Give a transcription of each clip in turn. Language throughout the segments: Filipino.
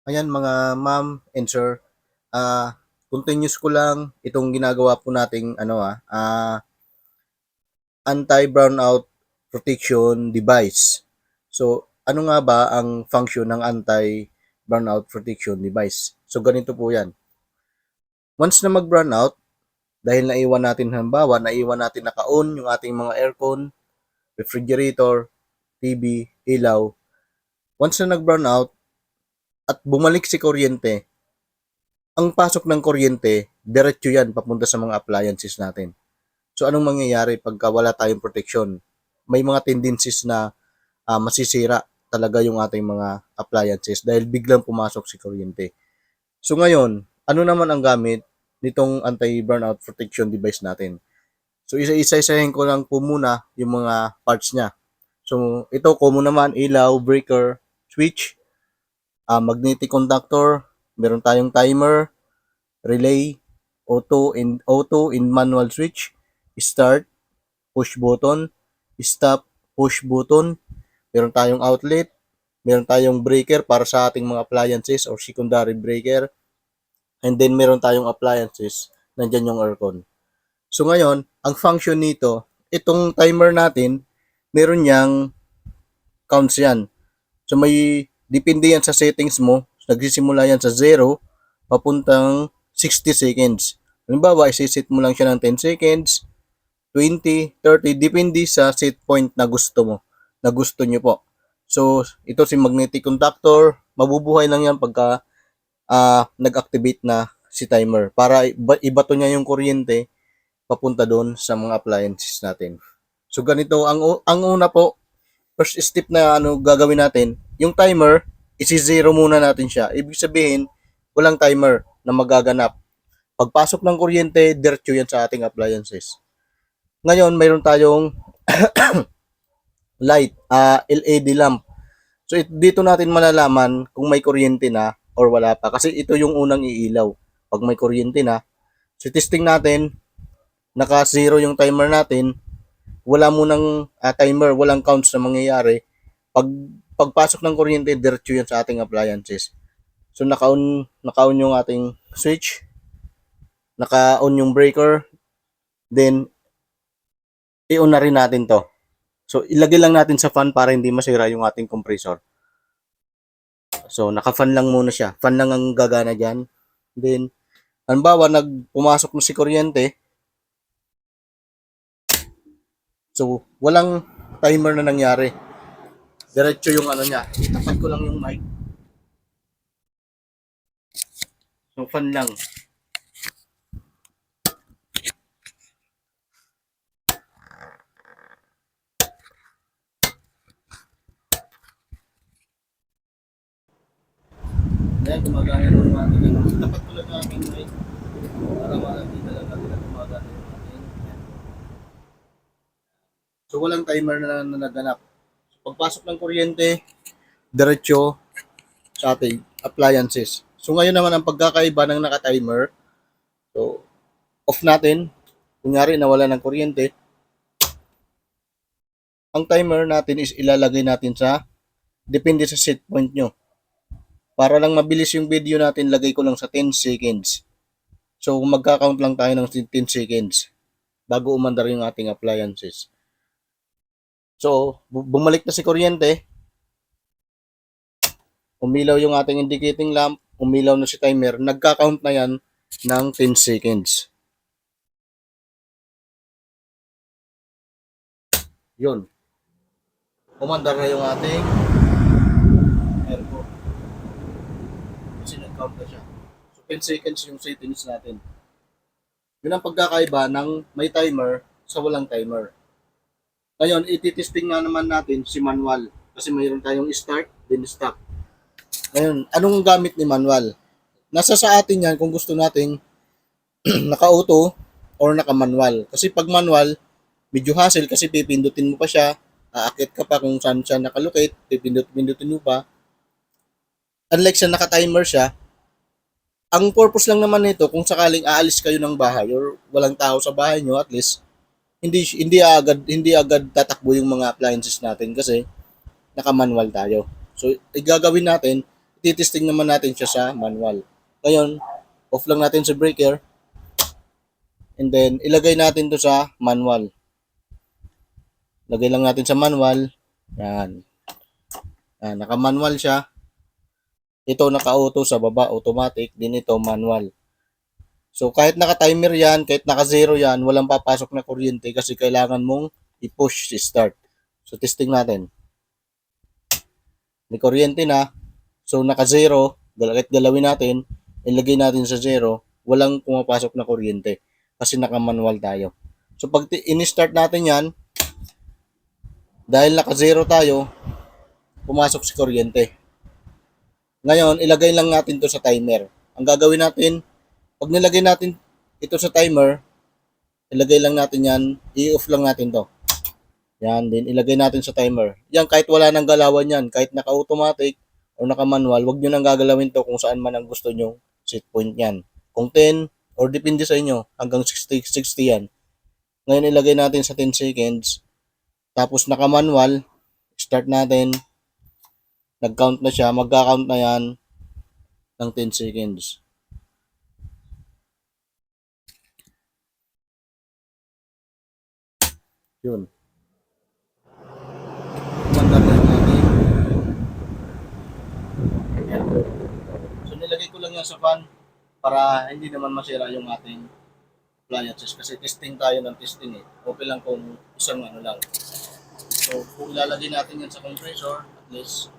Ayan mga ma'am and sir, continuous ko lang itong ginagawa po nating anti-brownout protection device. So, ano nga ba ang function ng anti-brownout protection device? So, ganito po yan. Once na mag-brownout, dahil naiwan natin halimbawa, naiwan natin naka-on yung ating mga aircon, refrigerator, TV, ilaw. Once na nag-brownout at bumalik si kuryente, ang pasok ng kuryente, diretso yan papunta sa mga appliances natin. So anong mangyayari pagka wala tayong protection? May mga tendencies na masisira talaga yung ating mga appliances dahil biglang pumasok si kuryente. So ngayon, ano naman ang gamit nitong anti-burnout protection device natin? So isa-isahin ko lang po muna yung mga parts niya. So ito common naman, ilaw, breaker, switch, magnetic conductor, meron tayong timer, relay, auto and manual switch, start, push button, stop, push button, meron tayong outlet, meron tayong breaker para sa ating mga appliances or secondary breaker, and then meron tayong appliances, nandyan yung aircon. So ngayon, ang function nito, itong timer natin, meron niyang counts yan. So may depende yan sa settings mo. Nagsisimula yan sa 0 papuntang 60 seconds. Halimbawa, isiset mo lang siya ng 10 seconds, 20, 30, depende sa set point na gusto mo, na gusto nyo po. So, ito si magnetic conductor, mabubuhay lang yan pagka nag-activate na si timer para ibato niya yung kuryente papunta doon sa mga appliances natin. So, ganito, ang una po, first step na gagawin natin, yung timer, isi-zero muna natin siya. Ibig sabihin, walang timer na magaganap. Pagpasok ng kuryente, diretso yan sa ating appliances. Ngayon, mayroon tayong light, LED lamp. So, dito natin malalaman kung may kuryente na or wala pa. Kasi ito yung unang iilaw. Pag may kuryente na, so testing natin, naka-zero yung timer natin, wala munang timer, walang counts na mangyayari. Pagpasok ng kuryente, diretso yan sa ating appliances. So naka-on yung ating switch, naka-on yung breaker, then i-on na rin natin to. So ilagay lang natin sa fan para hindi masira yung ating compressor. So naka-fan lang muna siya. Fan lang ang gagana diyan. Then halimbawa pumasok na si kuryente, so walang timer na nangyari. Diretso yung niya. Itapat ko lang yung mic. So fan lang. Ayan, gumagana yung ating tapat ko lang namin mic para makakita lang natin na gumagana yung ating. So walang timer na naganap. So, pagpasok ng kuryente, diretso sa ating appliances. So ngayon naman ang pagkakaiba ng naka-timer, so off natin, kunyari nawala ng kuryente, ang timer natin is ilalagay natin sa, depende sa set point nyo. Para lang mabilis yung video natin, lagay ko lang sa 10 seconds. So magka-count lang tayo ng 10 seconds bago umandar yung ating appliances. So bumalik na si kuryente, umilaw yung ating indicating lamp, umilaw na si timer, nagka-count na yan ng 10 seconds. Yun. Umandar na yung ating aircon. Kasi nag-count na siya. So 10 seconds yung settings natin. Yun ang pagkakaiba ng may timer sa walang timer. Ngayon, ititesting na naman natin si manual. Kasi mayroon tayong start, then stop. Ngayon, anong gamit ni manual? Nasa sa atin yan kung gusto natin naka-auto or naka-manual. Kasi pag manual, medyo hassle kasi pipindutin mo pa siya, aakit ka pa kung saan siya nakalocate, pipindut-pindutin mo pa. Unlike sa naka-timer siya, ang purpose lang naman nito kung sakaling aalis kayo ng bahay or walang tao sa bahay nyo, at least hindi agad tatakbo yung mga appliances natin kasi naka-manual tayo. So, igagawin natin, titesting naman natin siya sa manual. Ngayon, off lang natin sa breaker, and then ilagay natin to sa manual. Lagay lang natin sa manual. Yan. Naka-manual siya. Ito naka-auto sa baba, automatic. Din ito manual. So kahit naka-timer yan, kahit naka-zero yan, walang papasok na kuryente kasi kailangan mong i-push si start. So testing natin. May kuryente na. So naka-zero, kahit galawin natin, ilagay natin sa zero, walang pumapasok na kuryente kasi naka-manual tayo. So pag in-start natin yan, dahil naka-zero tayo, pumasok si kuryente. Ngayon, ilagay lang natin to sa timer. Ang gagawin natin, pag nilagay natin ito sa timer, ilagay lang natin yan, i-off lang natin to. Yan, din ilagay natin sa timer. Yan, kahit wala nang galawan yan, kahit naka-automatic o naka-manual, wag nyo nang gagalawin to kung saan man ang gusto nyo set point yan. Kung 10, or depende sa inyo, hanggang 60 yan. Ngayon, ilagay natin sa 10 seconds. Tapos naka-manual, start natin. Nag-count na siya, magka-count na yan ng 10 seconds. Yun. Kumanda na yung ating. Ayan. So nilagay ko lang yan sa fan para hindi naman masira yung ating appliances kasi testing tayo ng testing eh. Okay lang kung isang ano lang. So kung ilalagay natin yan sa compressor, at least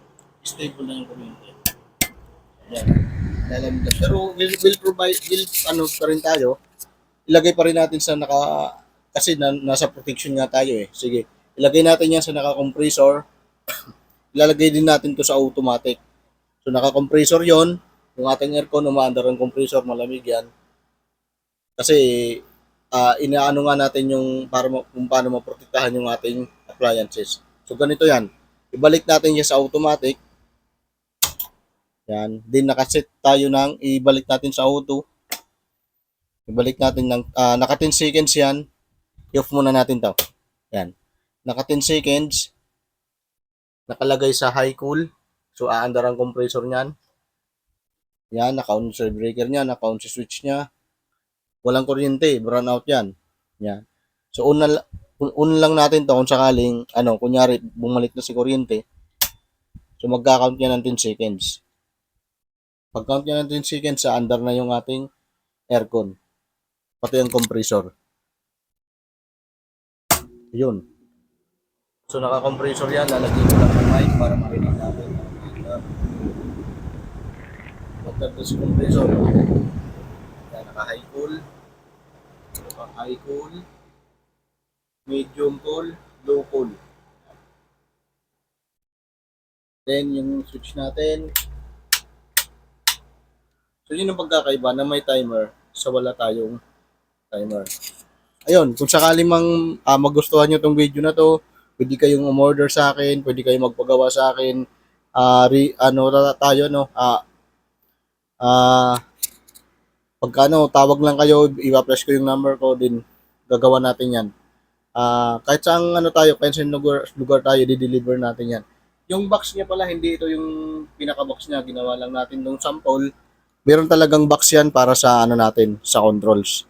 stable na yung kuryente. Ayan. Lalamig na. Pero will provide, ano pa rin tayo, ilagay pa rin natin sa kasi nasa protection nga tayo eh. Sige, ilagay natin yan sa naka-compressor. Ilalagay din natin to sa automatic. So naka-compressor yon, yung ating aircon, umaandar ang compressor, malamig yan. Kasi inaano nga natin yung kung paano maprotektahan yung ating appliances. So ganito yan. Ibalik natin yan sa automatic. Yan. Din nakaset tayo ng ibalik natin sa auto. Ibalik natin ng naka 10 seconds yan. I-off muna natin to. Yan. Naka 10 seconds. Nakalagay sa high cool. So aandar ang compressor niyan. Yan, naka-on sa breaker niya, naka-on sa switch niya. Walang kuryente, brown out yan. Yan. So on lang natin to kung sakaling kunyari bumalik na si kuryente. So magka-count niya ng 10 seconds. Pag-count niya ng 10 seconds, sa under na yung ating aircon. Pati ang compressor. Yun. So naka-compressor yan, lalagyan ko lang ng mic para marinig natin. Pagkatapos si compressor, yan, naka-high cool, naka-high cool, medium cool, low cool. Then yung switch natin. So yun ang pagkakaiba na may timer sa wala tayong timer. Ayun, kung sakali mang magustuhan nyo tong video na to, pwede kayong umorder sa akin, pwede kayong magpagawa sa akin. Tawag lang kayo, i-flash ko yung number ko, din gagawa natin yan. Kahit saan kahit saan lugar tayo, di-deliver natin yan. Yung box niya pala, hindi ito yung pinaka-box niya, ginawa lang natin nung sample. Meron talagang box yan para sa natin, sa controls.